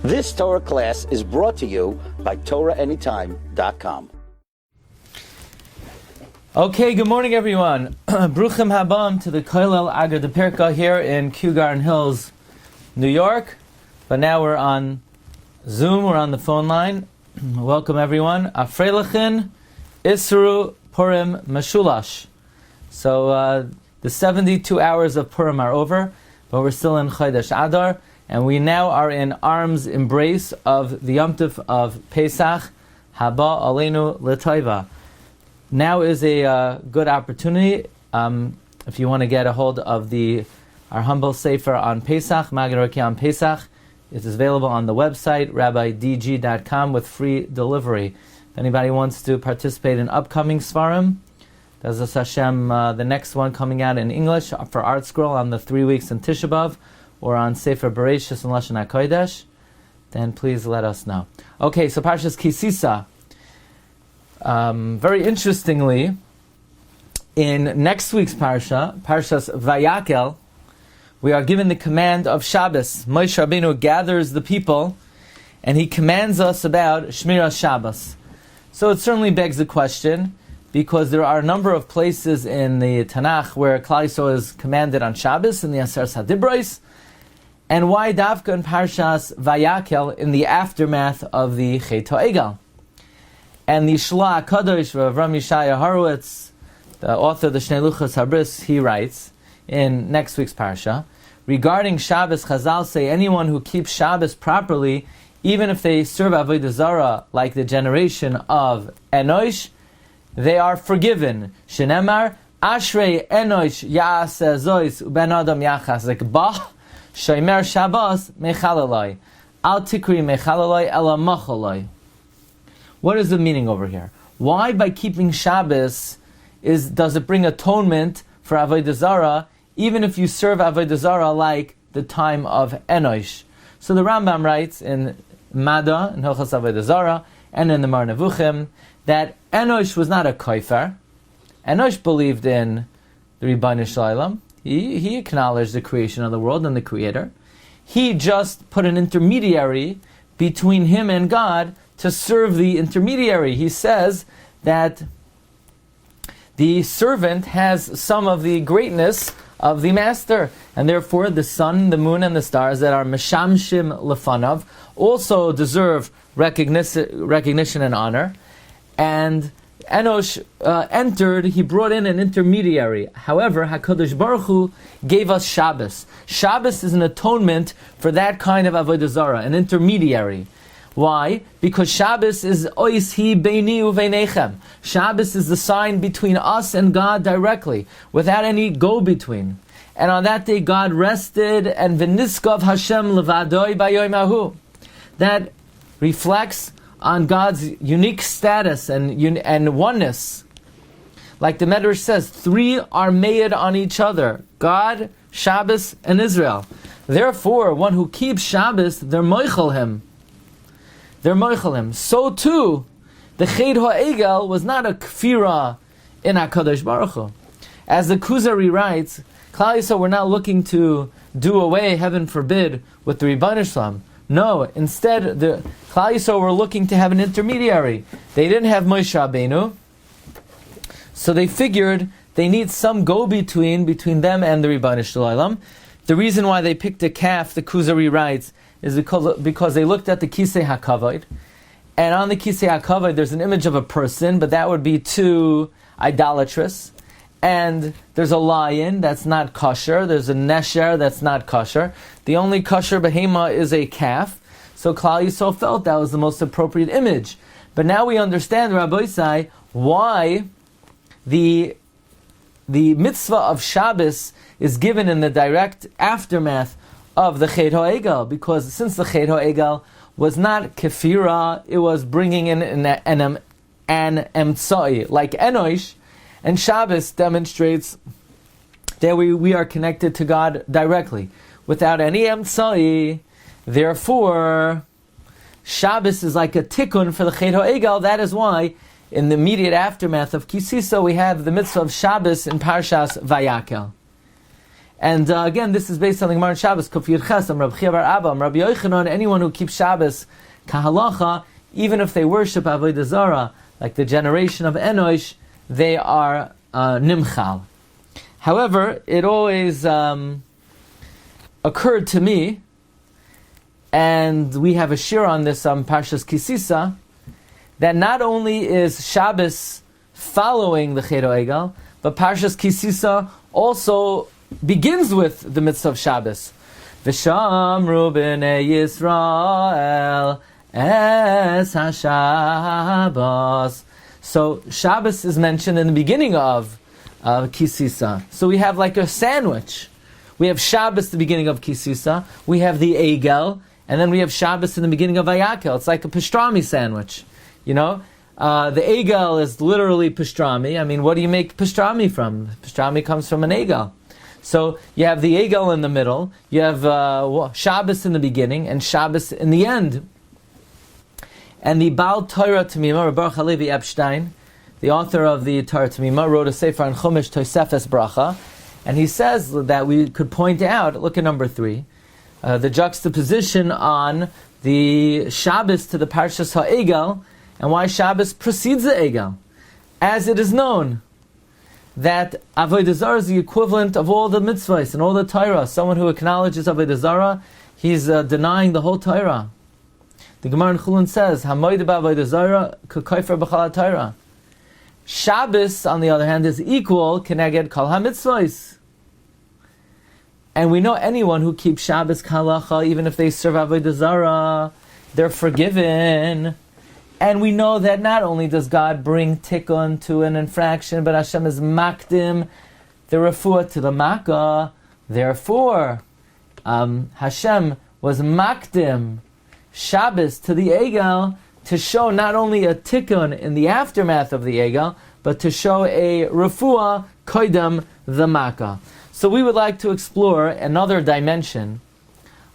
This Torah class is brought to you by TorahAnytime.com. Okay, good morning everyone. Bruchim Habam to the Koilel Agar de Perka here in Kew Garden Hills, New York. But now we're on Zoom, we're on the phone line. Welcome everyone. Afreilachin Isru Purim Mashulash. So the 72 hours of Purim are over, but we're still in Chodesh Adar, and we now are in arm's embrace of the Yom Tov of Pesach, Haba Aleinu L'Toiva. Now is a good opportunity if you want to get a hold of our humble sefer on Pesach, Magid Raki on Pesach. It is available on the website rabbidg.com with free delivery. If anybody wants to participate in upcoming Svarim, there's Hashem, the next one coming out in English for Art Scroll on the 3 weeks in Tisha B'Av, or on Sefer Bereshis and Lashon HaKodesh, then please let us know. Okay, so Parshas Ki Sisa. Very interestingly, in next week's Parsha, Parshas Vayakel, we are given the command of Shabbos. Moshe Rabbeinu gathers the people, and he commands us about Shmiras Shabbos. So it certainly begs the question, because there are a number of places in the Tanakh where Klal Yisrael is commanded on Shabbos, in the Aseret HaDibros, and why Davka in Parshas Vayakel in the aftermath of the Chet HaEgel. And the Shla HaKadosh of Rami Shaya Horowitz, the author of the Shnei Luchos Habris, he writes in next week's Parsha, regarding Shabbos, Chazal say anyone who keeps Shabbos properly, even if they serve Avodah Zarah like the generation of Enosh, they are forgiven. Shenemar, Ashrei Enosh Ya'aseh Zois Uben Adam Yachas Zekbah Shomer Shabbos Mechalaloi Al Tikri Mechalaloi Ela Machaloi. What is the meaning over here? Why, by keeping Shabbos, does it bring atonement for Avodah Zarah, even if you serve Avodah Zarah like the time of Enosh? So the Rambam writes in Mada, in Hilchos Avodah Zarah, and in the Mar Nevuchim, that Enosh was not a kofer. Enosh believed in the Ribbono Shel Olam. He acknowledged the creation of the world and the Creator. He just put an intermediary between him and God to serve the intermediary. He says that the servant has some of the greatness of the master, and therefore the sun, the moon, and the stars that are Meshamshim Lefanav also deserve recognition and honor. And Enosh entered, he brought in an intermediary. However, HaKadosh Baruch Hu gave us Shabbos. Shabbos is an atonement for that kind of Avodah Zarah, an intermediary. Why? Because Shabbos is Ois Hi Beini Uveinechem. Shabbos is the sign between us and God directly, without any go-between. And on that day God rested, and V'niskav Hashem Levadoi Bayom Ahu. That reflects on God's unique status and oneness. Like the Medrash says, three are made on each other: God, Shabbos, and Israel. Therefore, one who keeps Shabbos, they're moichel him. So too, the Chet HaEgel was not a kfira in HaKadosh Baruch Hu. As the Kuzari writes, Klal Yisrael were not looking to do away, heaven forbid, with the Ribbono Shel Olam. No, instead, the Klal Yisrael were looking to have an intermediary. They didn't have Moshe Rabbeinu, so they figured they need some go-between between them and the Ribbono Shel Olam. The reason why they picked a calf, the Kuzari writes, is because they looked at the Kisei HaKavod, and on the Kisei HaKavod there's an image of a person, but that would be too idolatrous. And there's a lion that's not kosher, there's a nesher that's not kosher. The only kosher behema is a calf. So Klal Yisrael felt that was the most appropriate image. But now we understand, Rabbi Isai, why the mitzvah of Shabbos is given in the direct aftermath of the Chet HaEgel, because since the Chet HaEgel was not kefira, it was bringing in an emtsai, like Enosh, and Shabbos demonstrates that we are connected to God directly, without any emtsai. Therefore, Shabbos is like a tikkun for the Chet HaEgel. That is why, in the immediate aftermath of Ki Sisa, we have the mitzvah of Shabbos in Parshas Vayakel. And again, this is based on the Gemara in Shabbos, Kuf Yud Ches, Rabbi Chia bar Abba, Rabbi Yochanan, anyone who keeps Shabbos kahalacha, even if they worship Avodah Zarah, like the generation of Enosh, they are nimchal. However, it always occurred to me, and we have a shiur on this on Parshas Ki Sisa, that not only is Shabbos following the Chet HaEgel, but Parshas Ki Sisa also begins with the mitzvah of Shabbos. V'shamru b'nei Yisrael es ha-Shabbos. So Shabbos is mentioned in the beginning of Ki Sisa. So we have like a sandwich. We have Shabbos at the beginning of Ki Sisa, we have the Egel, and then we have Shabbos in the beginning of Vayakel. It's like a pastrami sandwich. You know? The Egel is literally pastrami. I mean, what do you make pastrami from? Pastrami comes from an Egel. So you have the Egel in the middle, you have Shabbos in the beginning, and Shabbos in the end. And the Baal Torah Tamima, Rabbi Halevi Epstein, the author of the Torah Tamima, wrote a sefer on Chumash Tosefes Bracha, and he says that we could point out, look at number 3, the juxtaposition on the Shabbos to the Parshas HaEgel, and why Shabbos precedes the Egel. As it is known that Avodah Zarah is the equivalent of all the mitzvahs and all the Torah. Someone who acknowledges Avodah Zarah, he's denying the whole Torah. The Gemara in Chulun says, "Hamoed b'Avodah Zarah k'kofer b'chal Torah." Shabbos, on the other hand, is equal keneged kol ha-mitzvahs. And we know anyone who keeps Shabbos k'halacha, even if they serve Avodah Zarah, they're forgiven. And we know that not only does God bring tikkun to an infraction, but Hashem is makdim the refuah to the makkah. Therefore, Hashem was makdim Shabbos to the Egel to show not only a tikkun in the aftermath of the Egel, but to show a refuah koidem the makkah. So we would like to explore another dimension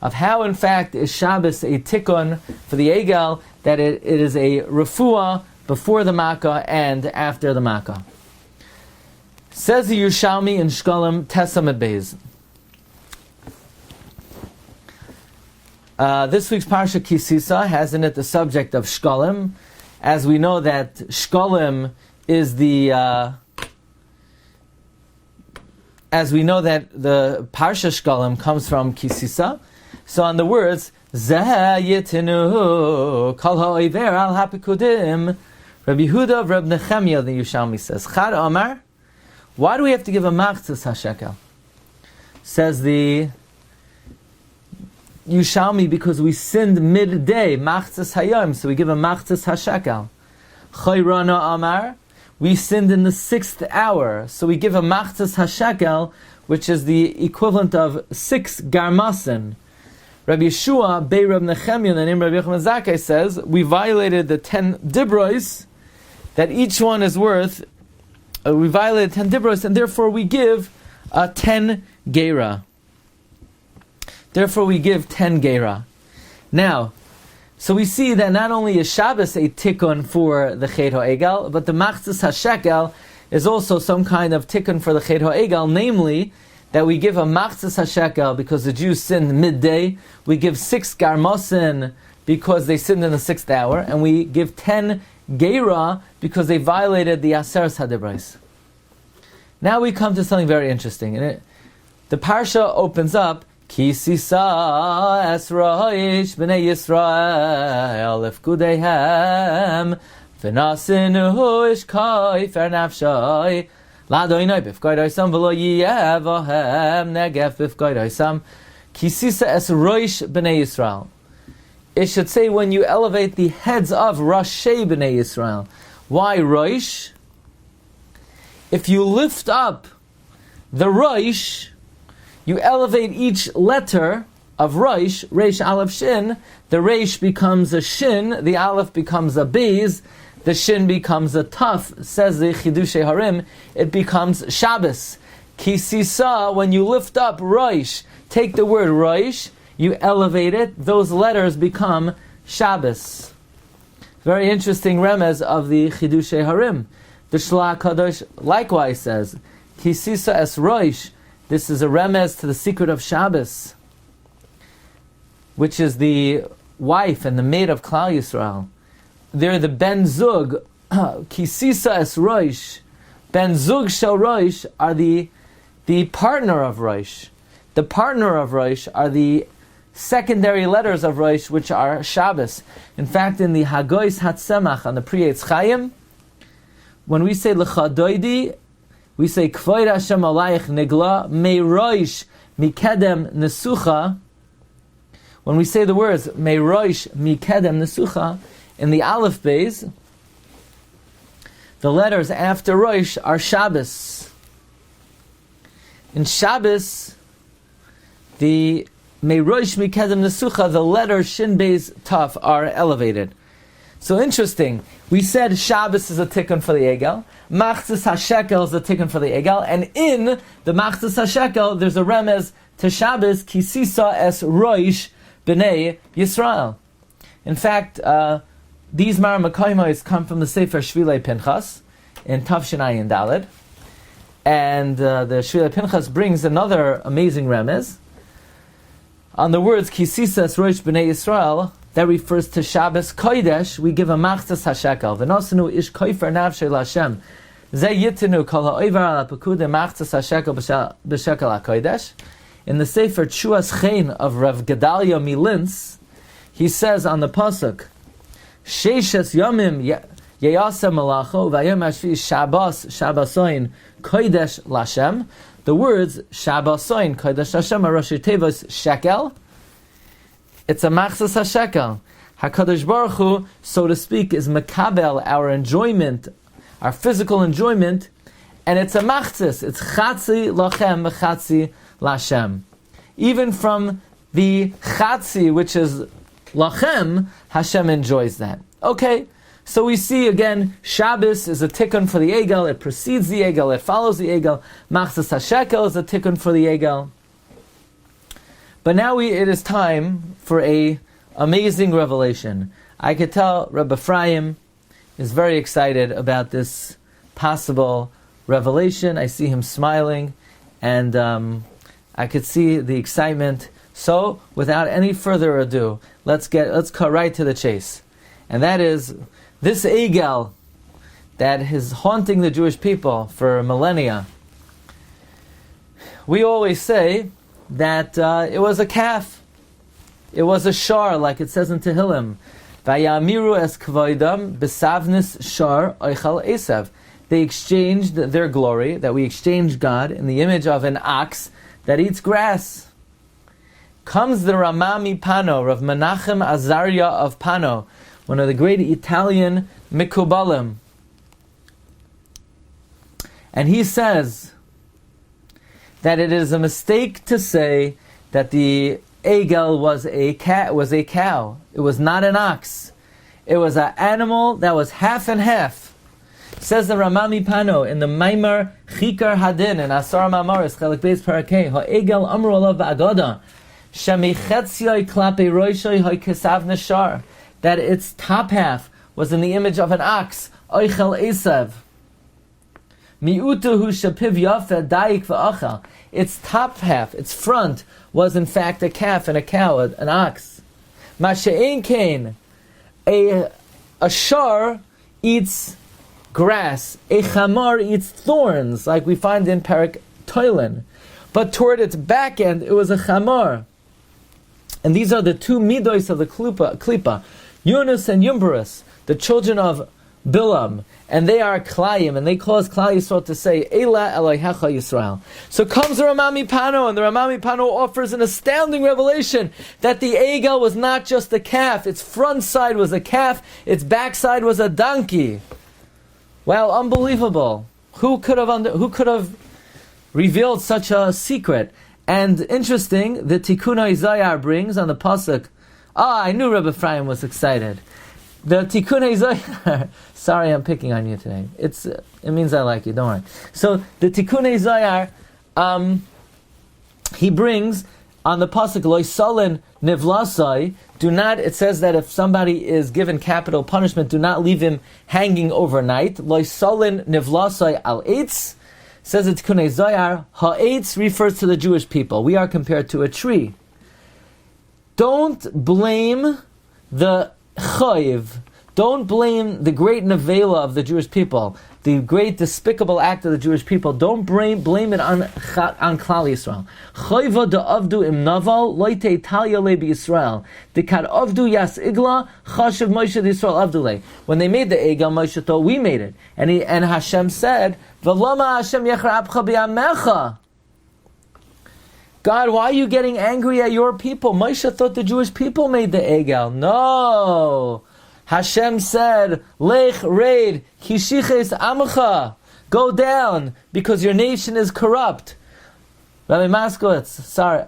of how, in fact, is Shabbos a tikkun for the Egel, that it is a refuah before the makkah and after the makkah. Says the Yerushalmi in Shkolim Tesamid Beis. This week's Parsha Ki Sisa has in it the subject of Shkolim, as we know that Shkolim is the as we know that the Parsha Shkolim comes from Ki Sisa. So on the words Zeh Yitinu Kol Ha'over Al Hapikudim, Rabbi Yehuda of Reb Nechemia, the Yerushalmi says, Chad Omar, why do we have to give a machzis hashekel? Says the Yerushalmi, because we sinned midday, machzis hayom, so we give a machzis hashekel. Chayrana Amar, we sinned in the 6th hour, so we give a machzis hashekel, which is the equivalent of 6 garmasin. Rabbi Yeshua, Bei Reb Nechemia, the name Rabbi Yochanan Zakkai, says, we violated the 10 dibros, that each one is worth, we violated 10 dibros, and therefore we give 10 geira. Therefore we give 10 geira. Now, so we see that not only is Shabbos a tikkun for the Chet HaEgel, but the machzis hashekel is also some kind of tikkun for the Chet HaEgel, namely, that we give a machzis hashekel because the Jews sinned midday, we give 6 garmosin because they sinned in the 6th hour, and we give 10 geira because they violated the Aseres HaDibros. Now we come to something very interesting. The Parsha opens up, Ki Sisa es roish b'nei Yisrael lefkudehem v'nasinu ishkoi fer nafshoi Ladoinoi b'fkoidoisam v'lo yiyevahem negef b'fkoidoisam Ki Sisa es roish b'nei Yisrael. It should say when you elevate the heads of Rashi b'nei Yisrael. Why roish? If you lift up the roish, you elevate each letter of Rosh, Reish, Aleph, Shin, the Reish becomes a Shin, the Aleph becomes a Beis, the Shin becomes a Taf, says the Chiddushei Harim, it becomes Shabbos. Ki Sisa, when you lift up Rosh, take the word Rosh, you elevate it, those letters become Shabbos. Very interesting remez of the Chiddushei Harim. The Shlach Kadosh likewise says, Ki Sisa es Rosh, This is a remez to the secret of Shabbos, which is the wife and the maid of Klal Yisrael. They're the Ben Zug, Ki Sisa es Rosh. Ben Zug shel Rosh are the partner of Rosh. The partner of Rosh are the secondary letters of Rosh, which are Shabbos. In fact, in the Hagois Hatsemach on the Pri Eitz Chaim, when we say L'cha Doidi, we say Kvoid Hashem Alayich Nigla Me Rosh Mikedem Nesucha. When we say the words Me Rosh Mikedem Nesucha, in the Aleph Beis, the letters after Rosh are Shabbos. In Shabbos, the Me Rosh Mikedem Nesucha, the letters Shin Beis Taf are elevated. So interesting. We said Shabbos is a tikkun for the Egel. Machzis HaShekel is a tikkun for the Egel. And in the Machzis HaShekel, there's a remez to Shabbos, Ki Sisa es Rosh B'nei Yisrael. In fact, these Maramakoimos come from the Sefer Shvilei Pinchas in Tafshin Ayin Daled. And the Shvilei Pinchas brings another amazing remez on the words Ki Sisa es Rosh B'nei Yisrael. That refers to Shabbos Kodesh. We give a Machzis HaShekel. V'nosenu ish koifer nafshe l'Hashem. Zeh yitenu kol ha'oiver al ha'pekude Machzis HaShekel b'shekel HaKodesh. In the Sefer Tshuas Chen of Rav Gedalia Milins, he says on the pasuk, Sheishes yomim yeyaseh malacho v'ayom hashvi Shabbos Shabbosoin Kodesh l'Hashem. The words Shabbosoin Kodesh l'Hashem are Rosh Tevos Shekel. It's a Machzis HaShekel. HaKadosh Baruch Hu, so to speak, is Mekabel, our enjoyment, our physical enjoyment, and it's a Machzis. It's Chatzi Lachem, Chatzi Lashem. Even from the Chatzi, which is Lachem, Hashem enjoys that. Okay, so we see again, Shabbos is a tikkun for the Egel, it precedes the Egel, it follows the Egel. Machzis HaShekel is a tikkun for the Egel. But now it is time for a amazing revelation. I could tell Rabbi Ephraim is very excited about this possible revelation. I see him smiling, and I could see the excitement. So, without any further ado, let's cut right to the chase. And that is this Egel that is haunting the Jewish people for millennia. We always say that it was a calf. It was a shar, like it says in Tehillim. Vayamiru es kvoidam besavnis shar oichal esav. They exchanged their glory, that we exchange God, in the image of an ox that eats grass. Comes the Rama MiPano, Rav Menachem Azaria of Pano, one of the great Italian Mikubalim. And he says that it is a mistake to say that the Egel was a cow. It was not an ox. It was an animal that was half and half. Says the Rama MiPano in the Maimar Chikar Hadin in Asar Mamaris Chelik Beis Parakei Ha'Egel Amru Alav Ba'Agoda Shemichetzioi Klape Roishoi Ha'Kesav Nashar, that its top half was in the image of an ox, Oichel Esav. Mi'utuhu shapiv yafeh daik v'achal. Its top half, its front, was in fact a calf and a cow, an ox. Masha'ein kain, a shar eats grass, a chamar eats thorns, like we find in Parak Toilin. But toward its back end, it was a chamar. And these are the two midos of the klipa, Yunus and Yumbarus, the children of Bilam, and they are Klayim, and they cause Klal Yisrael to say, Eila Elohecha Yisrael. So comes the Rama MiPano, and the Rama MiPano offers an astounding revelation that the Egel was not just a calf, its front side was a calf, its back side was a donkey. Well, unbelievable. Who could have revealed such a secret? And interesting, the Tikkun Isaiah brings on the pasuk. I knew Rabbi Ephraim was excited. The Tikkun Isaiah. Sorry, I'm picking on you today. It means I like you. Don't worry. So the Tikkun Isaiah, he brings on the pasuk Lo Yisalen Nivlasai. Do not. It says that if somebody is given capital punishment, do not leave him hanging overnight. Lo Yisalen Nivlasai al Eitz. Says it Kunei Zoyar, ha'etz refers to the Jewish people. We are compared to a tree. Don't blame the chayiv. Don't blame the great nevela of the Jewish people, the great despicable act of the Jewish people. Don't blame it on Klal Yisrael. Chayva de'avdu im naval loite talya le b'Yisrael. Dekad avdu yas igla chashiv Moshe d'Yisrael avdule. When they made the egel, Moshe thought we made it, and Hashem said, "V'lama Hashem yechra apcha b'yamecha." God, why are you getting angry at your people? Moshe thought the Jewish people made the egel. No. Hashem said, Lech reid, kishiches amacha. Go down, because your nation is corrupt. Rabbi Maskowitz, sorry.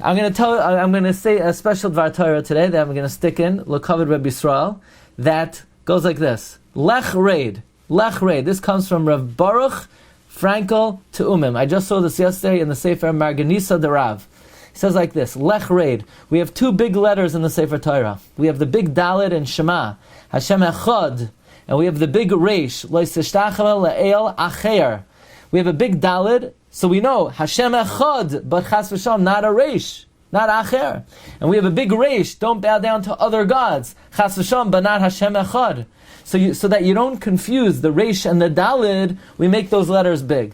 I'm going to say a special Dvar Torah today that I'm going to stick in, L'Kavod Rabbi Yisrael, that goes like this. Lech reid. Lech reid. This comes from Rav Baruch Frankel to Umim. I just saw this yesterday in the Sefer Marganisa de Rav. He says like this, Lech reid. We have two big letters in the Sefer Torah. We have the big Dalet and Shema, Hashem Echad, and we have the big Reish, Lo Yishtachava Le'el Acher. We have a big Dalet, so we know Hashem Echad, but Chas v'Shalom, not a Reish, not Acher. And we have a big Reish, don't bow down to other gods, Chas v'Shalom, but not Hashem Echad. So that you don't confuse the Reish and the Dalet, we make those letters big.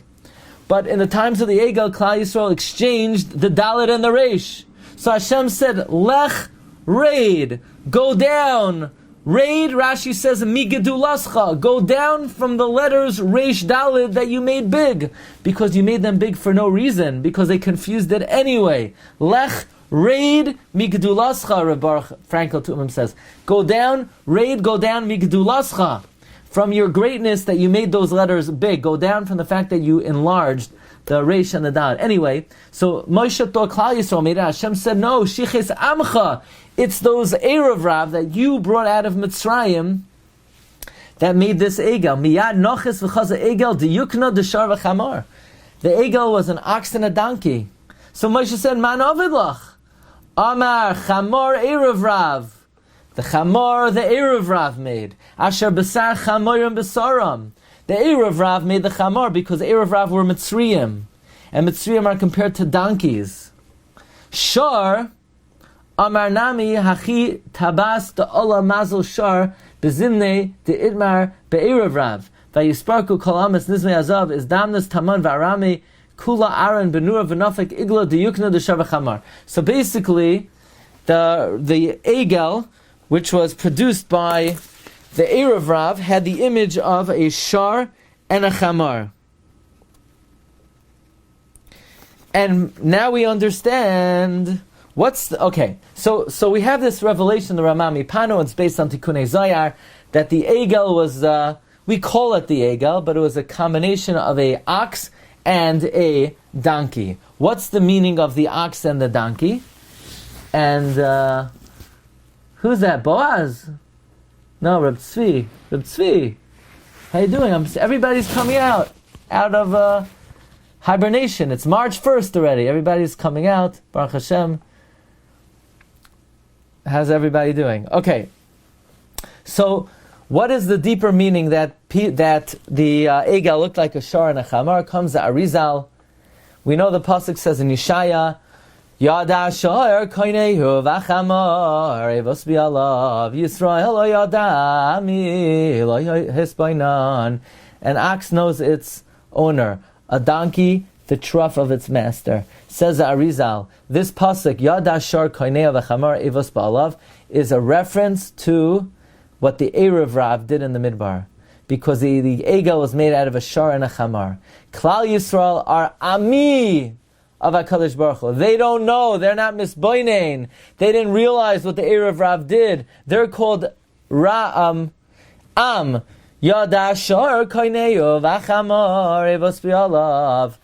But in the times of the Egel, Klal Yisrael exchanged the Dalet and the Reish. So Hashem said, Lech reid, go down. Reid, Rashi says, Migedulascha, go down from the letters Reish Dalet that you made big. Because you made them big for no reason, because they confused it anyway. Lech reid, Migedulascha, Reb Baruch Frankel Tumim says. Go down, reid, go down, Migedulascha. From your greatness that you made those letters big. Go down from the fact that you enlarged the Reish and the Dalet. Anyway, so Moshe thought Klal Yisrael made it. Hashem said, no, Shiches Amcha. It's those Erev Rav that you brought out of Mitzrayim that made this Egel. Miyad Noches v'chaza Egel diyukna deshar v'chamar. The Egel was an ox and a donkey. So Moshe said, Man ovid lach. Amar Chamor Erev Rav. The Chamor, the Erev Rav made. Asher Besar Chamorim Besaram. The Erev Rav made the Chamor because the Erev Rav were Mitzrayim. And Mitzrayim are compared to donkeys. Shar, Amar Nami Hachi Tabas the Ola Mazel Shar Bezimne de Itmar Be'erev Rav. Vayisparku Kol Amas Nizmei Azav is Damnas Taman Varami Kula Aaron Benura V'Nafek Igla de Yukna de Shar V'Chamar. So basically, the Egel, which was produced by the Erev Rav, had the image of a shar and a chamar. And now we understand so we have this revelation, the Rama MiPano, it's based on Tikkunei Zoyar, that the Egel was, we call it the Egel, but it was a combination of a ox and a donkey. What's the meaning of the ox and the donkey? And, who's that? Boaz? No, Reb Tzvi. Reb Tzvi. How you doing? Everybody's coming out of hibernation. It's March 1st already. Everybody's coming out. Baruch Hashem. How's everybody doing? Okay. So, what is the deeper meaning that the Egel looked like a shar and a chamar? Comes the Arizal. We know the pasuk says in Yeshaya, Yada shor koinehu v'chamar evos bi'alav Yisrael lo yada mi lo hisbainan. An ox knows its owner, a donkey the trough of its master. Says the Arizal, this pasuk Yada shor koinehu v'chamar evos bi'alav is a reference to what the Erev Rav did in the Midbar, because the Egel was made out of a shar and a chamar. Klal Yisrael are ami of HaKadosh Baruch Hu. They don't know. They're not misboinen. They didn't realize what the Erev Rav did. They're called Am. Yada shor koineyu v'chamar evos bi'alav.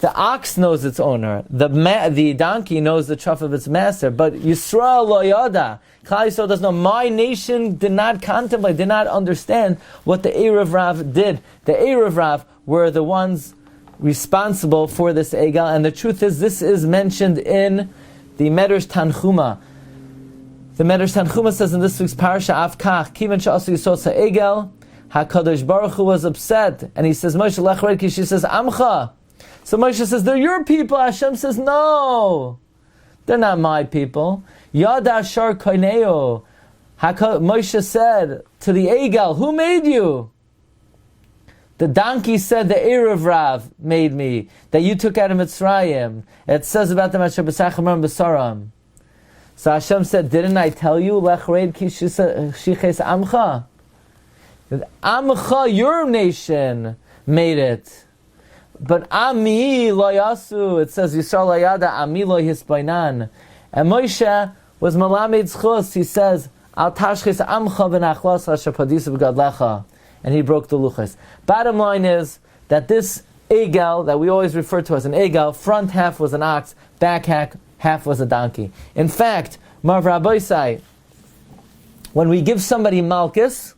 The ox knows its owner. The donkey knows the trough of its master. But Yisrael lo yada. Klal Yisrael doesn't know. My nation did not contemplate, did not understand what the Erev Rav did. The Erev Rav were the ones responsible for this Egel, and the truth is, this is mentioned in the Medrash Tanchuma. The Medrash Tanchuma says in this week's Parsha, Avkach, Kivan Sha'asu Yisod Egel, HaKadosh Baruch Hu was upset, and he says, Moshe, lech red, she says, Amcha. So Moshe says, they're your people. Hashem says, no, they're not my people. Yada shar koineo. Moshe said to the Egel, who made you? The donkey said, the Erev Rav made me, that you took out of Mitzrayim. It says about them, Asher b'sachamar b'saram. So Hashem said, didn't I tell you, Lech reid ki shiches amcha? Amcha, your nation, made it. But Ami lo yasu, it says, Yisrael lo yada, Ami lo hispainan. And Moshe was malamed zchus, he says, Al tashchis amcha v'nachlos asher padisu b'gadlecha. And he broke the luchas. Bottom line is that this egel, that we always refer to as an egel, front half was an ox, back half was a donkey. In fact, Marv Rabbi say, when we give somebody malchus,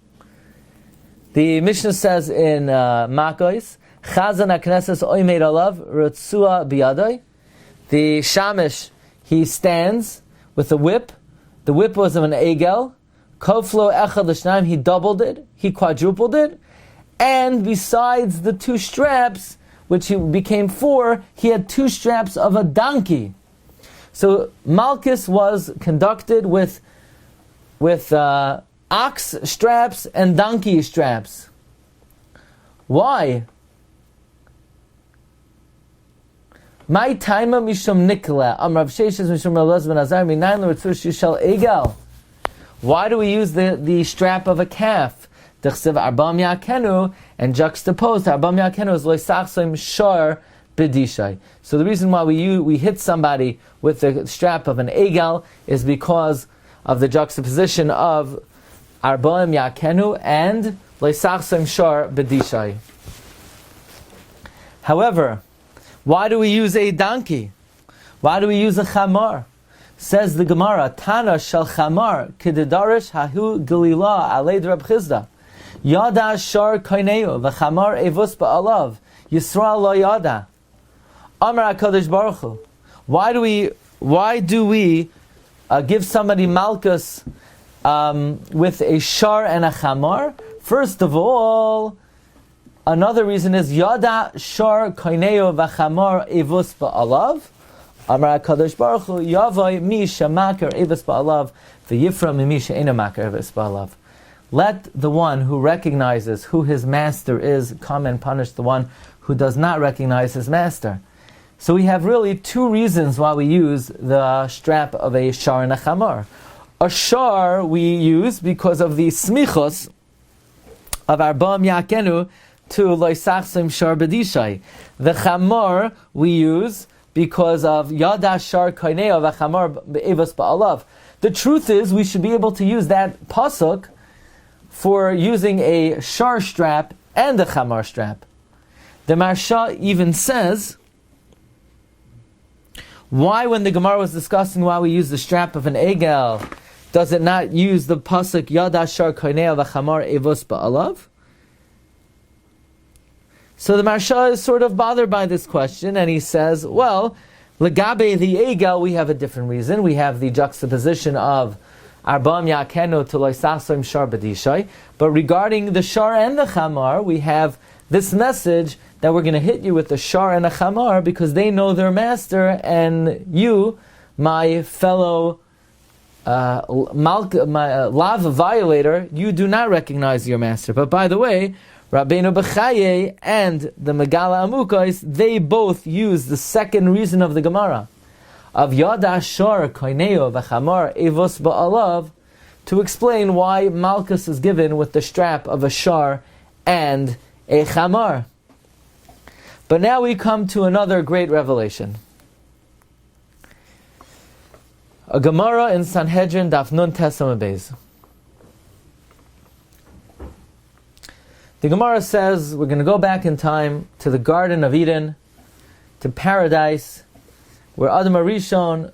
the Mishnah says in Makos, Chazan HaKnesses oimed alav rutzua biyadai. The shamish, he stands with a whip. The whip was of an egel. Koflo echad l'shnaim, he doubled it, he quadrupled it, and besides the two straps, which became four, he had two straps of a donkey. So Malchus was conducted with ox straps and donkey straps. Why? My taima mishum nikla amrav sheishes mishum rabaz ben azar minayin l'ritzush yishal egel. Why do we use the strap of a calf? D'chsev arbam yakenu, and juxtaposed arbam yakenu is loisachsim shor b'dishay. So the reason why we hit somebody with the strap of an egel is because of the juxtaposition of arbam yakenu and loisachsim shor b'dishay. However, why do we use a donkey? Why do we use a chamar? Says the Gemara, Tana shel chamar k'dedarish hahu galila alei Reb Chizda. Yada shar koineo v'chamar evus ba'alav Yisrael lo yada. Amar HaKadosh Baruch Hu. Why do we give somebody malchus with a shar and a chamar? First of all, another reason is Yada shar koineo v'chamar evus ba'alav. Amar HaKadosh Baruch Hu, Yavai mi shemakar eves ba'alav, v'yifra mi she'ena makar eves ba'alav. Let the one who recognizes who his master is come and punish the one who does not recognize his master. So we have really two reasons why we use the strap of a shar and a chamar. A shar we use because of the smichos of arbam yakenu to loisachsim shar b'dishay. The chamar we use because of Yada Shar Koineo V'Chamar Evos Ba'alav. The truth is, we should be able to use that pasuk for using a shar strap and a chamar strap. The Marsha even says, why when the Gemara was discussing why we use the strap of an egel, does it not use the pasuk Yada Shar Koineo V'Chamar Evos Ba'alav? So the Marsha is sort of bothered by this question, and he says, well, legabe the egel, we have a different reason. We have the juxtaposition of arbam yakenu to loisachsim shar b'dishay. But regarding the shar and the chamar, we have this message that we're going to hit you with the shar and the chamar because they know their master, and you, my fellow lava violator, you do not recognize your master. But by the way, Rabbeinu Bechaye and the Megala Amukos, they both use the second reason of the Gemara, of Yada Shor Koineo V'Chamar Evos Ba'alav, to explain why Malchus is given with the strap of a shar and a chamar. But now we come to another great revelation. A Gemara in Sanhedrin Daf Nun Tes Amud Beis. The Gemara says we're going to go back in time to the Garden of Eden, to paradise, where Adam HaRishon,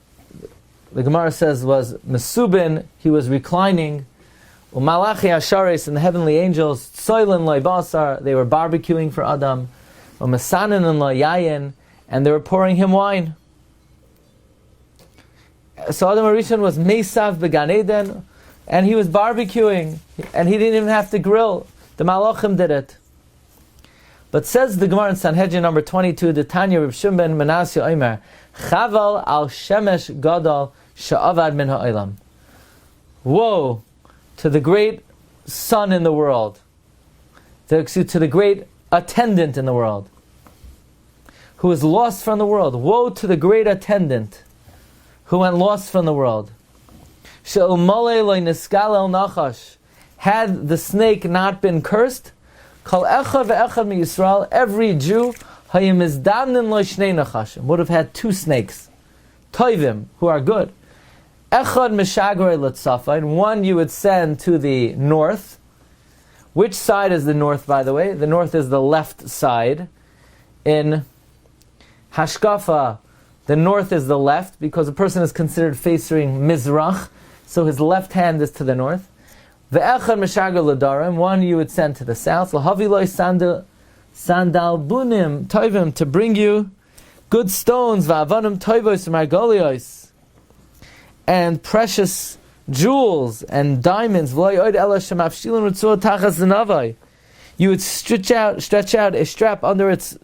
the Gemara says, was Mesubin, he was reclining. Umalachi Ashares, and the heavenly angels, Tzoilin Lo Basar, they were barbecuing for Adam. Umasanin and Lo Yayin, and they were pouring him wine. So Adam HaRishon was Mesav Began Eden, and he was barbecuing, and he didn't even have to grill. The Malachim did it. But says the Gemara in Sanhedrin number 22, the Tanya Reb Shimon ben Menashe Omer, Chaval al Shemesh Gadol she'avad min ha'olam. Woe to the great sun in the world, to the great attendant in the world, who is lost from the world. Woe to the great attendant who went lost from the world. She'ilmale lo niskal el nachash. Had the snake not been cursed, Kol echad ve'echad mi Yisrael, every Jew, hayimizdanin lo shnei nachashim, would have had two snakes, toivim, who are good. Echad mishagrei l'tzafain, one you would send to the north. Which side is the north, by the way? The north is the left side. In Hashkafa, the north is the left, because a person is considered facing Mizrach, so his left hand is to the north. Ve'echad mishagrei l'darim, one you would send to the south. L'havi loy sandal bunim toivim, to bring you good stones, va'avanim toivos margolios, and precious jewels and diamonds. You would stretch out a strap under its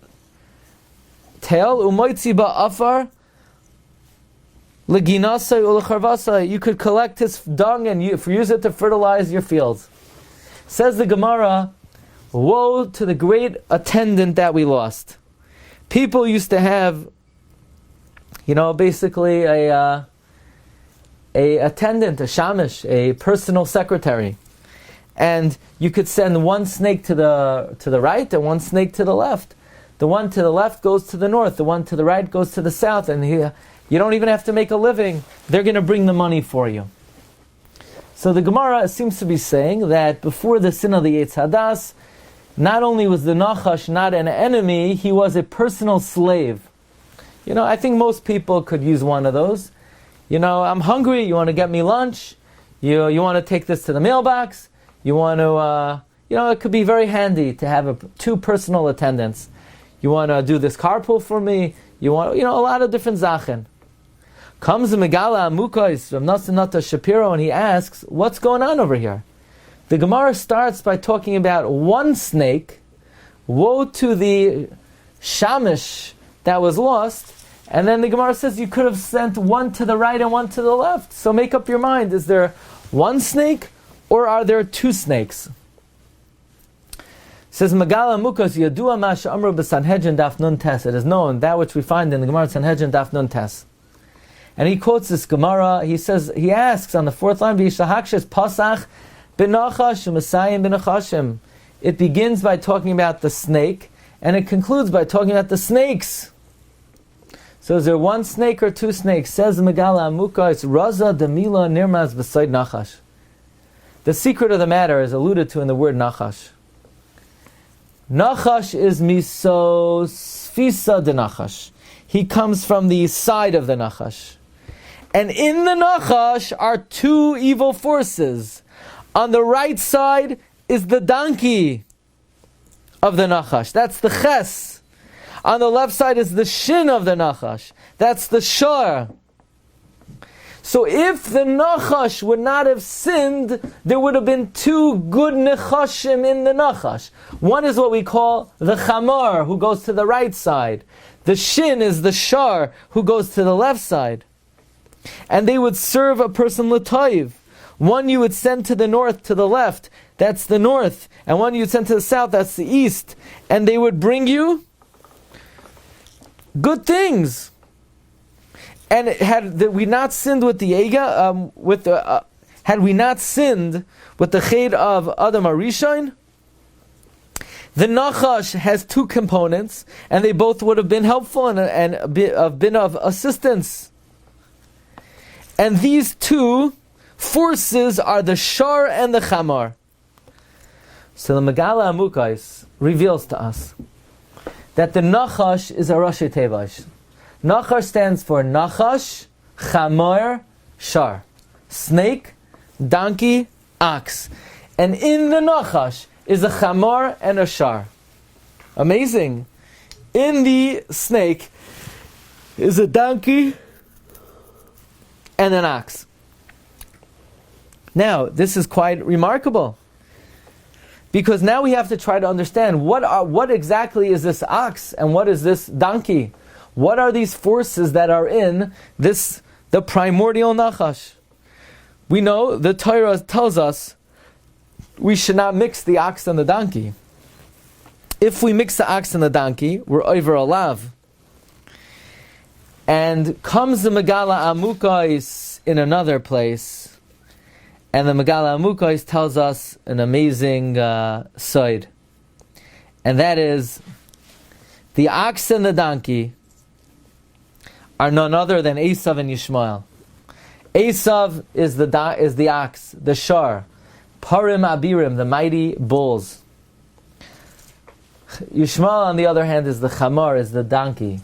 tail. You could collect his dung and use it to fertilize your fields. Says the Gemara, woe to the great attendant that we lost. People used to have, basically a attendant, a shamish, a personal secretary, and you could send one snake to the right and one snake to the left. The one to the left goes to the north, the one to the right goes to the south, and you don't even have to make a living. They're going to bring the money for you. So the Gemara seems to be saying that before the sin of the Eitz Hadas, not only was the Nachash not an enemy, he was a personal slave. I think most people could use one of those. I'm hungry, you want to get me lunch, you want to take this to the mailbox, you want to, it could be very handy to have two personal attendants. You want to do this carpool for me, you want, a lot of different zachen. Comes the Megala Amukos from Nasanata Shapiro and he asks, what's going on over here? The Gemara starts by talking about one snake, woe to the shamish that was lost, and then the Gemara says you could have sent one to the right and one to the left. So make up your mind, is there one snake or are there two snakes? Says Megala Mukos Yadua Masha Amru b'Sanhedrin Daf Nun Tes. It is known, that which we find in the Gemara Sanhedrin Daf Nun Tes. And he quotes this Gemara, he asks on the fourth line, V'yishahakshes Pasach b'nachash u'masayim b'nachashim. It begins by talking about the snake, and it concludes by talking about the snakes. So is there one snake or two snakes? Says Megala Amuka, it's Raza Demila Nirmaz beside Nachash. The secret of the matter is alluded to in the word Nachash. Nachash is miso sfisa de Nachash. He comes from the side of the Nachash. And in the Nachash are two evil forces. On the right side is the donkey of the Nachash. That's the Ches. On the left side is the Shin of the Nachash. That's the Shar. So if the Nachash would not have sinned, there would have been two good Nechashim in the Nachash. One is what we call the Chamar, who goes to the right side. The Shin is the Shar, who goes to the left side. And they would serve a person L'toiv. One you would send to the north, to the left, that's the north. And one you would send to the south, that's the east. And they would bring you good things. And had we not sinned with the Ega, had we not sinned with the Ched of Adam Arishain, the Nachash has two components, and they both would have been helpful and been of assistance. And these two forces are the Shar and the Chamar. So the Megala Amukais reveals to us that the Nachash is a Rashi Tevash. Nachash stands for Nachash, Chamar, Shar. Snake, donkey, ox. And in the Nachash is a Chamar and a Shar. Amazing. In the snake is a donkey and an ox. Now, this is quite remarkable. Because now we have to try to understand what exactly is this ox and what is this donkey? What are these forces that are in the primordial nachash? We know the Torah tells us we should not mix the ox and the donkey. If we mix the ox and the donkey, we're over a lav. And comes the Megala Amukais in another place, and the Megala Amukais tells us an amazing side. And that is, the ox and the donkey are none other than Esav and Yishmael. Esav is the ox, the shar. Parim Abirim, the mighty bulls. Yishmael, on the other hand, is the chamar, is the donkey.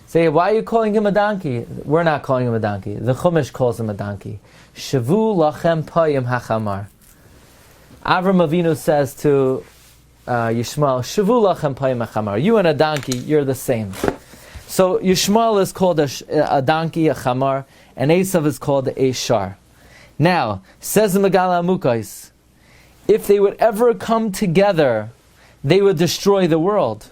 Say, why are you calling him a donkey? We're not calling him a donkey. The Chumash calls him a donkey. Shavu lachem payim hachamar. Avram Avinu says to Yishmael, Shavu lachem payim hachamar. You and a donkey, you're the same. So Yishmael is called a donkey, a chamar, and Esav is called a shar. Now, says the Megala Amukais, if they would ever come together, they would destroy the world.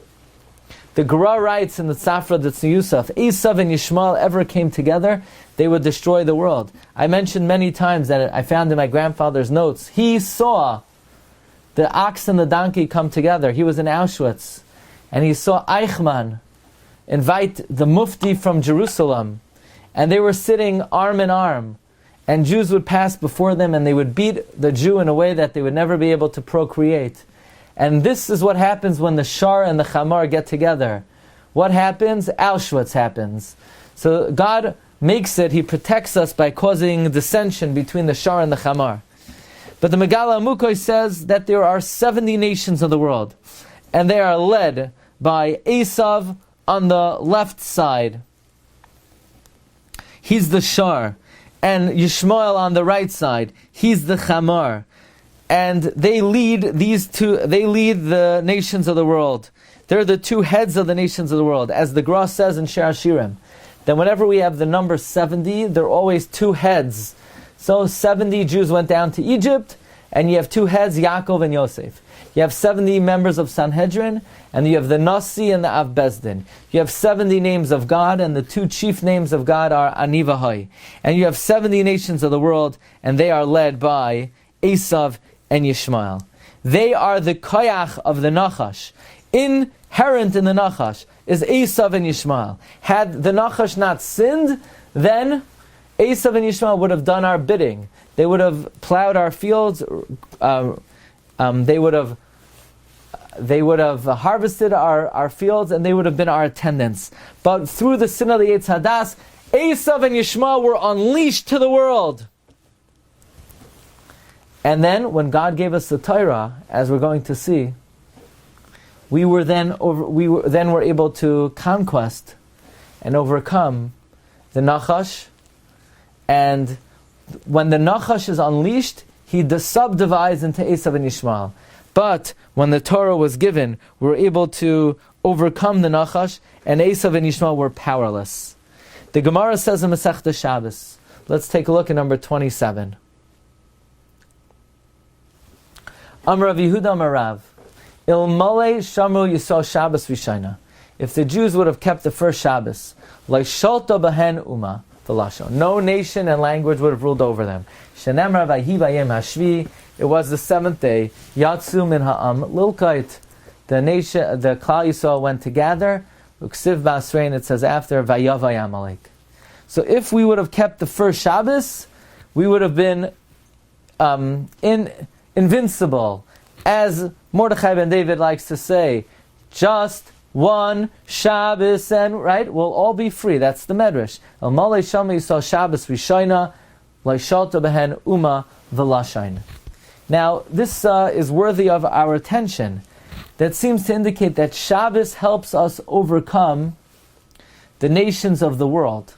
The Gemara writes in the Tzafra D'Tznu Yusuf, Esav and Yishmael ever came together, they would destroy the world. I mentioned many times that I found in my grandfather's notes, he saw the ox and the donkey come together. He was in Auschwitz, and he saw Eichmann invite the Mufti from Jerusalem, and they were sitting arm in arm, and Jews would pass before them, and they would beat the Jew in a way that they would never be able to procreate. And this is what happens when the shar and the chamar get together. What happens? Auschwitz happens. So God makes it, He protects us by causing dissension between the shar and the chamar. But the Megala Amukoi says that there are 70 nations of the world, and they are led by Esav on the left side. He's the shar. And Yishmael on the right side. He's the chamar. And they lead the nations of the world. They're the two heads of the nations of the world. As the Gra says in Shir Hashirim, then whenever we have the number 70, there are always two heads. So 70 Jews went down to Egypt, and you have two heads, Yaakov and Yosef. You have 70 members of Sanhedrin, and you have the Nasi and the Av Bezdin. You have 70 names of God, and the two chief names of God are Ani v'Hai. And you have 70 nations of the world, and they are led by Esav and Yishmael. They are the koyach of the Nachash. Inherent in the Nachash is Esav and Yishmael. Had the Nachash not sinned, then Esav and Yishmael would have done our bidding. They would have plowed our fields. They would have harvested our fields, and they would have been our attendants. But through the sin of the Yetz Hadas, Esav and Yishmael were unleashed to the world. And then, when God gave us the Torah, as we're going to see, we were able to conquest and overcome the Nachash. And when the Nachash is unleashed, he subdivides into Esav and Yishmael. But when the Torah was given, we were able to overcome the Nachash, and Esav and Yishmael were powerless. The Gemara says in Masechta Shabbos. Let's take a look at number 27. Amar Rav Yehuda Amar Rav, Ilmale Shamru Yisrael Shabbos Rishayna. If the Jews would have kept the first Shabbos, like Shalta Behen Uma, the Lashon, no nation and language would have ruled over them. Shenemra Vayhi Vayim Hashvi. It was the seventh day. Yatsu Min Ha'am Lilkait. The nation, the Klal Yisrael went to gather. Uksiv Basrein. It says after Vayavay Amalek. So if we would have kept the first Shabbos, we would have been invincible. As Mordechai ben David likes to say, just one Shabbos and, right, we'll all be free. That's the Medrash. El Malei Shama Yisrael Shabbos Rishayna, Laishalta Behen Uma V'Lashain. Now, this is worthy of our attention. That seems to indicate that Shabbos helps us overcome the nations of the world.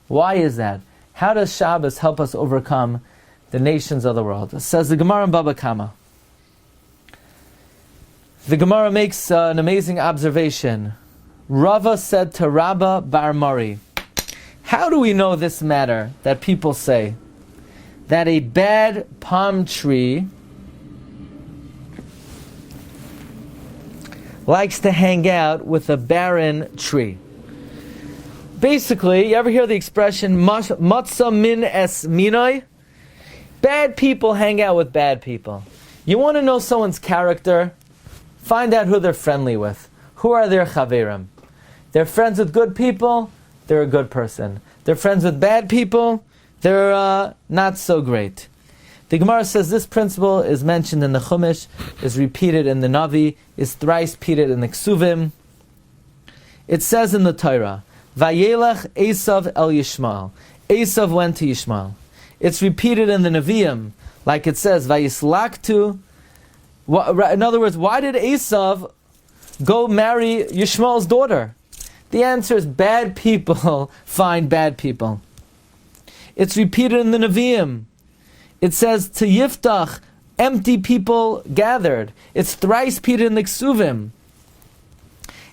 Why is that? How does Shabbos help us overcome the nations of the world? It says the Gemara in Baba Kama. The Gemara makes an amazing observation. Rava said to Rabba Bar Mari, how do we know this matter that people say that a bad palm tree likes to hang out with a barren tree. Basically, you ever hear the expression matzah min es minoi? Bad people hang out with bad people. You want to know someone's character? Find out who they're friendly with. Who are their chaverim? They're friends with good people, they're a good person. They're friends with bad people, they're not so great. The Gemara says this principle is mentioned in the Chumash, is repeated in the Navi, is thrice repeated in the Ksuvim. It says in the Torah, Vayelech Esav el Yishmael. Esav went to Yishmael. It's repeated in the Nevi'im, like it says, Vayislaktu. In other words, why did Esav go marry Yishmael's daughter? The answer is bad people find bad people. It's repeated in the Nevi'im. It says, to Yiftach, empty people gathered. It's thrice repeated in the Ksuvim.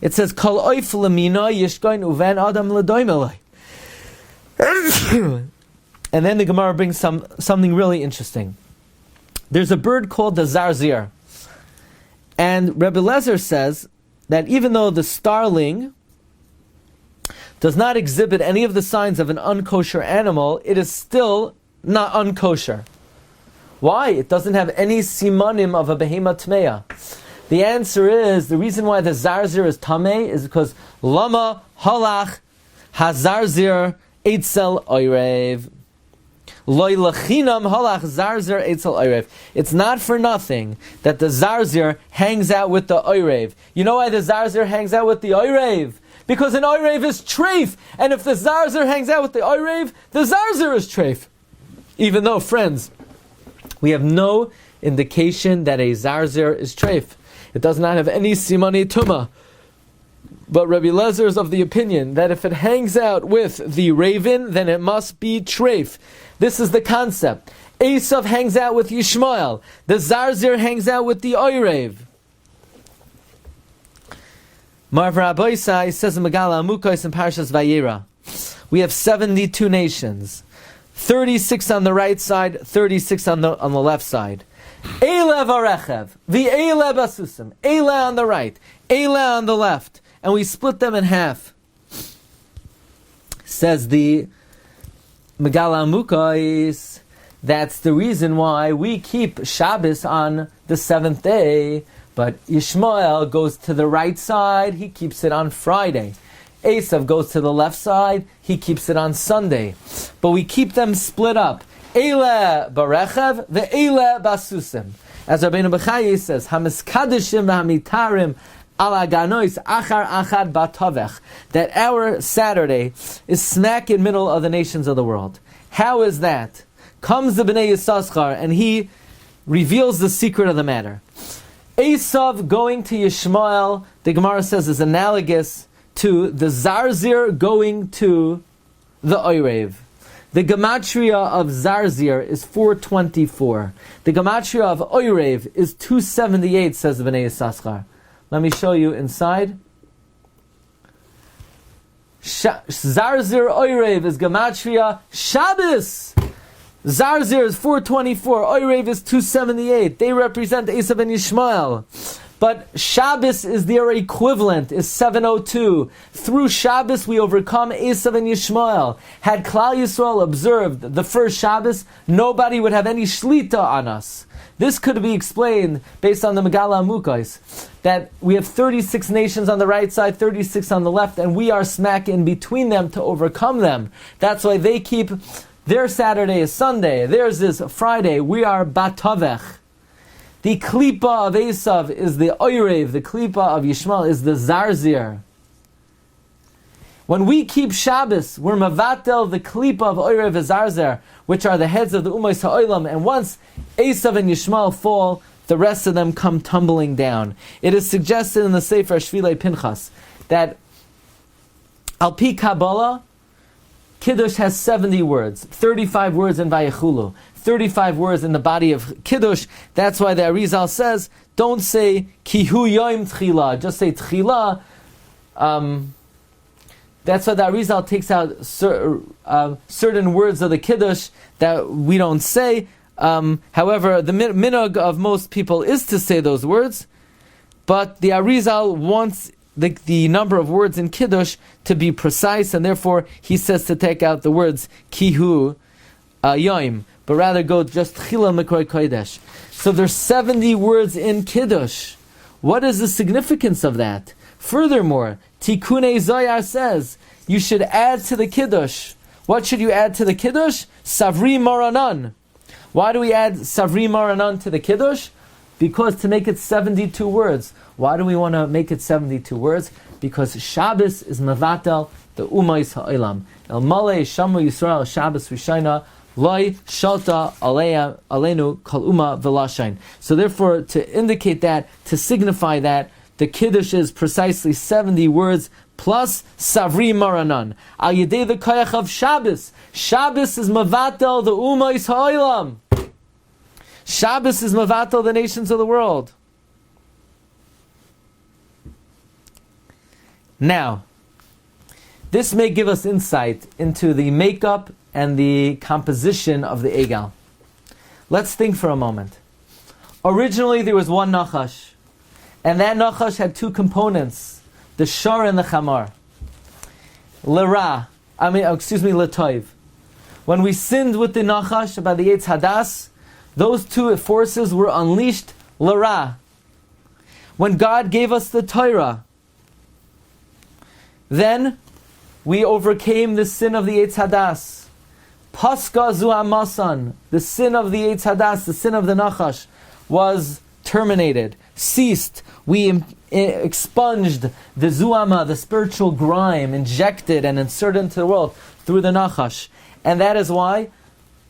It says, Kol oif lemino yishkoin uven adam ledoim eloi. And then the Gemara brings something really interesting. There's a bird called the zarzir. And Rebbe Lezer says that even though the starling does not exhibit any of the signs of an unkosher animal, it is still not unkosher. Why? It doesn't have any simanim of a behema tmeya. The answer is, the reason why the zarzir is tameh is because lama halach hazarzir eitzel oirev. Loy lachinam halach zarzir eitzel oirev. It's not for nothing that the zarzir hangs out with the oirev. You know why the zarzir hangs out with the oirev? Because an oirev is treif, and if the zarzir hangs out with the oirev, the zarzir is treif. Even though, friends, we have no indication that a zarzir is treif. It does not have any simani tuma. But Rabbi Lezer is of the opinion that if it hangs out with the raven, then it must be treif. This is the concept. Esav hangs out with Yishmael. The zarzir hangs out with the oirev. Marv Rabbi says in Megala Amukos in Parshas Vayera, we have 72 nations. 36 on the right side, 36 on the left side. Eile varechev, v'eile basusim. Eile on the right, eile on the left. And we split them in half. Says the Megala Amukos, that's the reason why we keep Shabbos on the seventh day, but Yishmael goes to the right side, he keeps it on Friday. Esav goes to the left side, he keeps it on Sunday. But we keep them split up. Eile barechev, ve'eile basusim. As Rabbeinu Bechaye says, hamiskadishim v'hamitarim ala ganois achar achad batovech. That our Saturday is smack in middle of the nations of the world. How is that? Comes the Bnei Yissaschar and he reveals the secret of the matter. Esav going to Yishmael, the Gemara says, is analogous to the zarzir going to the oirev. The gematria of zarzir is 424. The gematria of oirev is 278, says the Bnei Yissaschar. Let me show you inside. Zarzir oirev is gematria Shabbos. Zarzir is 424. Oirev is 278. They represent Esav and Yishmael. But Shabbos is their equivalent, is 702. Through Shabbos we overcome Esav and Yishmael. Had Klal Yisrael observed the first Shabbos, nobody would have any shlita on us. This could be explained based on the Megala Amukos, that we have 36 nations on the right side, 36 on the left, and we are smack in between them to overcome them. That's why they keep, their Saturday is Sunday, theirs is Friday, we are Batavech. The klipa of Esav is the oirev, the klipa of Yishmael is the zarzir. When we keep Shabbos, we're mavatel the klipa of oirev and zarzir, which are the heads of the Umayis Ha'olam, and once Esav and Yishmael fall, the rest of them come tumbling down. It is suggested in the Sefer Shvilei Pinchas that Al Pi Kabbalah, Kiddush has 70 words, 35 words in Vayechulu, 35 words in the body of Kiddush. That's why the Arizal says, don't say Kihu Yoim Tchila, just say Tchila. That's why the Arizal takes out certain words of the Kiddush that we don't say. However, the minhag of most people is to say those words. But the Arizal wants the number of words in Kiddush to be precise, and therefore he says to take out the words Kihu Yoim, but rather go just Chilal Mikroy Kodesh. So there's 70 words in Kiddush. What is the significance of that? Furthermore, Tikunei Zoyar says you should add to the Kiddush. What should you add to the Kiddush? Savri Moranan. Why do we add Savri Moranan to the Kiddush? Because to make it 72 words. Why do we want to make it 72 words? Because Shabbos is Mevatel, the Umais Ha'olam. El Malei Shamu Yisrael Shabbos Rishayna Loi Shalta Aleinu Kol Uma Velashain. So therefore, to indicate that, to signify that, the Kiddush is precisely 70 words plus Savri Maranan. Al Yedei the Koyach of Shabbos. Shabbos is Mevatel, the Umais Ha'olam. Shabbos is Mevatel, the nations of the world. Now, this may give us insight into the makeup and the composition of the Egal. Let's think for a moment. Originally there was one Nachash, and that Nachash had two components, the Shar and the Chamar. L'Toiv. When we sinned with the Nachash by the Eitz Hadas, those two forces were unleashed L'Ra. When God gave us the Torah, then we overcame the sin of the Eitz Hadas. Paska zu amasan, the sin of the Eitz Hadas, the sin of the Nachash, was terminated, ceased. We expunged the zuama, the spiritual grime, injected and inserted into the world through the Nachash. And that is why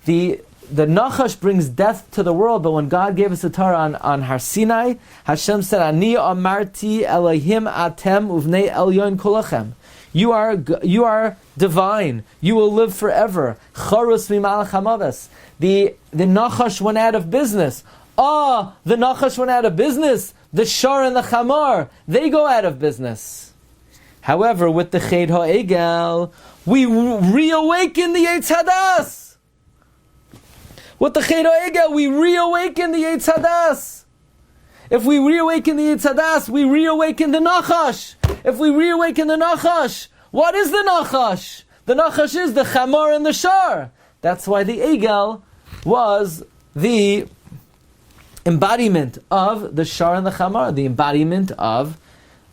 the Nachash brings death to the world, but when God gave us the Torah on Har Sinai, Hashem said, Ani amarti Elohim atem uvnei elyon kolachem. You are divine. You will live forever. Charus mimalach hamaves. The Nachash went out of business. The Nachash went out of business. The Shar and the Chamar, they go out of business. However, with the Ched HaEgel, we reawaken the Eitz Hadas. With the Ched HaEgel, we reawaken the Eitz Hadas. If we reawaken the Eitz Hadas, we reawaken the Nachash. If we reawaken the Nachash, what is the Nachash? The Nachash is the Chamar and the Shar. That's why the Egel was the embodiment of the Shar and the Chamar, the embodiment of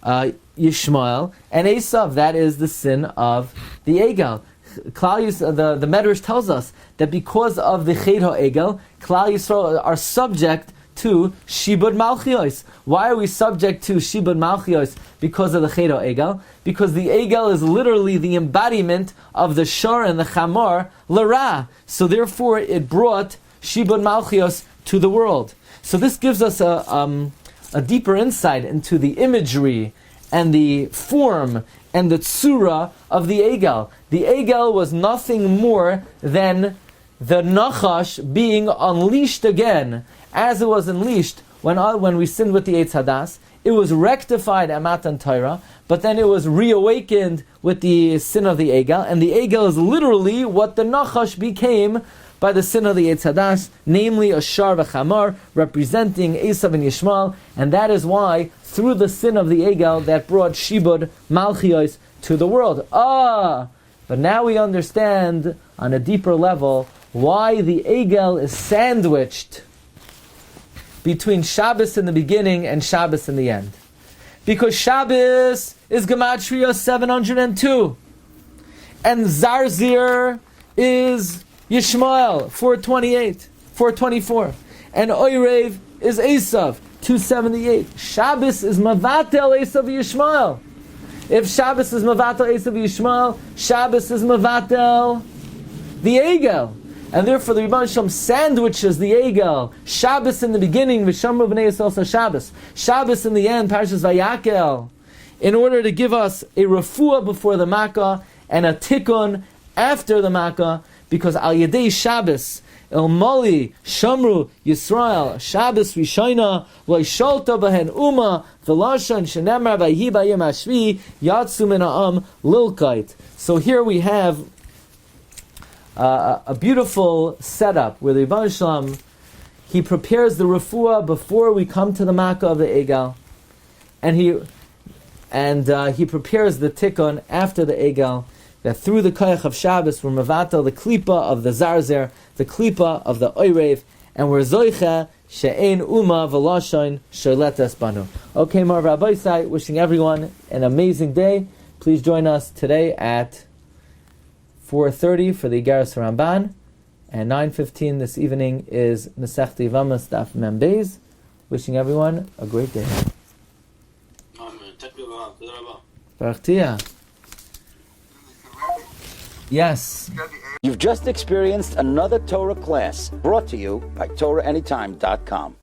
Yishmael and Esav. That is the sin of the Egel. The Medrash tells us that because of the Ched HaEgel, Klal Yisrael are subject to Shibud Malchios. Why are we subject to Shibud Malchios? Because of the Ched HaEgel. Because the Egel is literally the embodiment of the Shar and the Chamar, L'Ra. So therefore it brought Shibud Malchios to the world. So this gives us a deeper insight into the imagery and the form and the tzura of the Egel. The Egel was nothing more than the Nachash being unleashed again, as it was unleashed when we sinned with the Eitz Hadas. It was rectified at Matan Torah, but then it was reawakened with the sin of the Egel, and the Egel is literally what the Nachash became by the sin of the Eitz Hadas, namely a Shar v'Chamar, representing Esav and Yishmael, and that is why, through the sin of the Egel, that brought Shibud Malchios to the world. But now we understand, on a deeper level, why the Egel is sandwiched between Shabbos in the beginning and Shabbos in the end. Because Shabbos is Gematria 702, and Zarzir is Yishmael 428, 424, and Oirev is Esav 278. Shabbos is Mavatel Esav Yishmael. If Shabbos is Mavatel Esav Yishmael, Shabbos is Mavatel the Egel. And therefore the Rebbeinu Shalom sandwiches the Egel. Shabbos in the beginning, V'shamru b'nei Yisrael Shabbos. Shabbos in the end, Parshas Vayakel. In order to give us a refuah before the Makkah and a tikkun after the Makkah, because Al Yedei Shabbos, El Mali, Shamru, Yisrael, Shabbos Rishayna, Loishalta Bahen Uma, Velashan, Shenemar, Vayhi Bayim Hashvi, Yatsu Min Ha'am, Lilkait. So here we have a beautiful setup where the Rebbeinu Shalom, he prepares the refuah before we come to the Makkah of the Egel. and he prepares the tikkun after the egel, that through the koyach of Shabbos we're mevatel the klipa of the zarzer, the klipa of the oirev, and we're zoicha she'ein uma v'lashon sholetas banu. Okay, Mar Rabbi Sai, wishing everyone an amazing day. Please join us today at 4:30 for the Igaras Ramban, and 9:15 this evening is Masechta Yevamos Daf Mem Beis. Wishing everyone a great day. Baruch Tia. Yes. You've just experienced another Torah class brought to you by TorahAnytime.com.